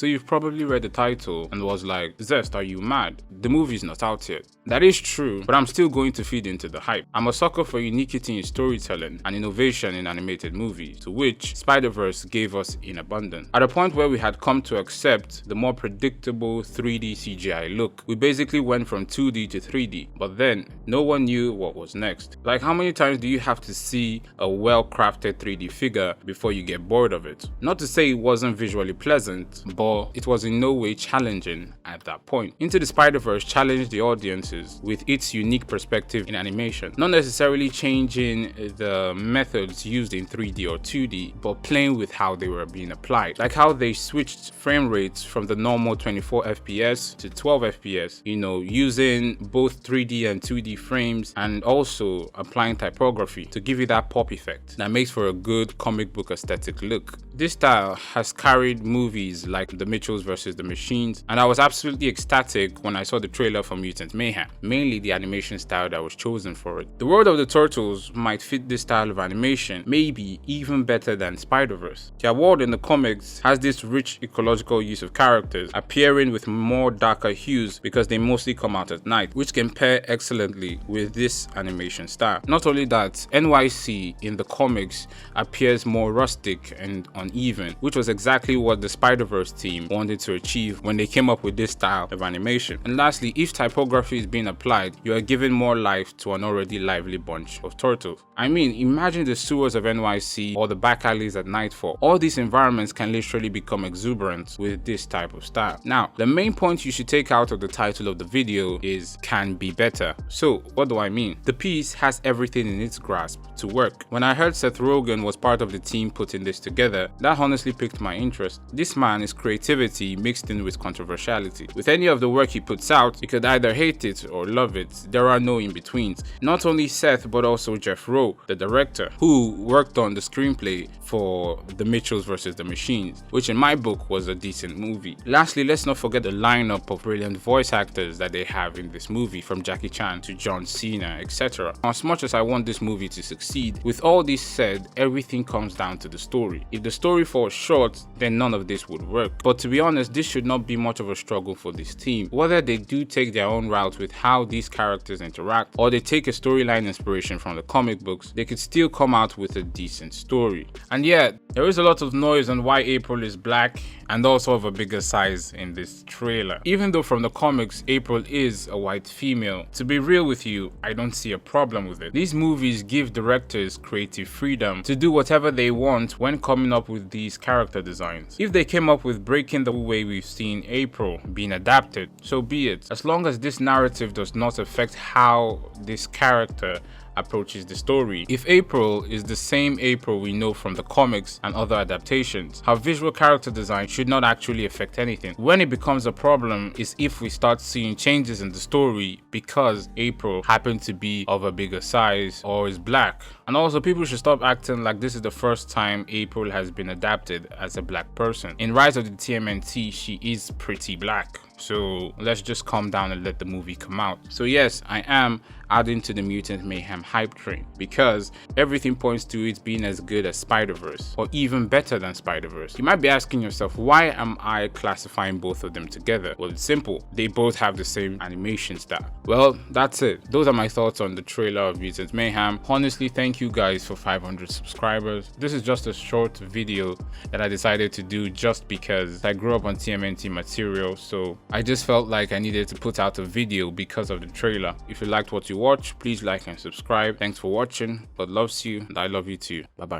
So you've probably read the title and was like, Zest, are you mad? The movie's not out yet. That is true, but I'm still going to feed into the hype. I'm a sucker for uniquity in storytelling and innovation in animated movies, to which Spider-Verse gave us in abundance. At a point where we had come to accept the more predictable 3D CGI look, we basically went from 2D to 3D, but then no one knew what was next. Like, how many times do you have to see a well-crafted 3D figure before you get bored of it? Not to say it wasn't visually pleasant, but it was in no way challenging at that point. Into the Spider-Verse challenged the audiences with its unique perspective in animation, not necessarily changing the methods used in 3D or 2D, but playing with how they were being applied. Like how they switched frame rates from the normal 24 FPS to 12 FPS, using both 3D and 2D frames, and also applying typography to give you that pop effect that makes for a good comic book aesthetic look. This style has carried movies like The Mitchells vs. the Machines, and I was absolutely ecstatic when I saw the trailer for Mutant Mayhem, mainly the animation style that was chosen for it. The World of the Turtles might fit this style of animation, maybe even better than Spider-Verse. Their world in the comics has this rich ecological use of characters appearing with more darker hues because they mostly come out at night, which can pair excellently with this animation style. Not only that, NYC in the comics appears more rustic and uneven, which was exactly what the Spider-Verse team wanted to achieve when they came up with this style of animation. And lastly, if typography is being applied, you are giving more life to an already lively bunch of turtles. I mean, imagine the sewers of NYC or the back alleys at nightfall. All these environments can literally become exuberant with this type of style. Now, the main point you should take out of the title of the video is can be better. So what do I mean? The piece has everything in its grasp to work. When I heard Seth Rogen was part of the team putting this together, that honestly piqued my interest. This man is creativity mixed in with controversiality. With any of the work he puts out, you could either hate it or love it. There are no in-betweens. Not only Seth, but also Jeff Rowe, the director, who worked on the screenplay for The Mitchells vs. the Machines, which in my book was a decent movie. Lastly, let's not forget the lineup of brilliant voice actors that they have in this movie, from Jackie Chan to John Cena, etc. As much as I want this movie to succeed, with all this said, everything comes down to the story. If the story falls short, then none of this would work. But to be honest, this should not be much of a struggle for this team. Whether they do take their own route with how these characters interact, or they take a storyline inspiration from the comic books, they could still come out with a decent story. And yet, there is a lot of noise on why April is black and also of a bigger size in this trailer. Even though from the comics, April is a white female, to be real with you, I don't see a problem with it. These movies give directors creative freedom to do whatever they want when coming up with these character designs. If they came up with breaking the way we've seen April being adapted, so be it. As long as this narrative does not affect how this character approaches the story. If April is the same April we know from the comics and other adaptations, her visual character design should not actually affect anything. When it becomes a problem is if we start seeing changes in the story because April happened to be of a bigger size or is black. And also, people should stop acting like this is the first time April has been adapted as a black person. In Rise of the TMNT, she is pretty black. So let's just calm down and let the movie come out. So yes, I am adding to the Mutant Mayhem hype train because everything points to it being as good as Spider-Verse or even better than Spider-Verse. You might be asking yourself, why am I classifying both of them together? Well, it's simple. They both have the same animation style. Well, that's it. Those are my thoughts on the trailer of Mutant Mayhem. Honestly, thank you guys for 500 subscribers. This is just a short video that I decided to do just because I grew up on TMNT material, so I just felt like I needed to put out a video because of the trailer. If you liked what you watched, please like and subscribe. Thanks for watching. God loves you and I love you too. Bye bye.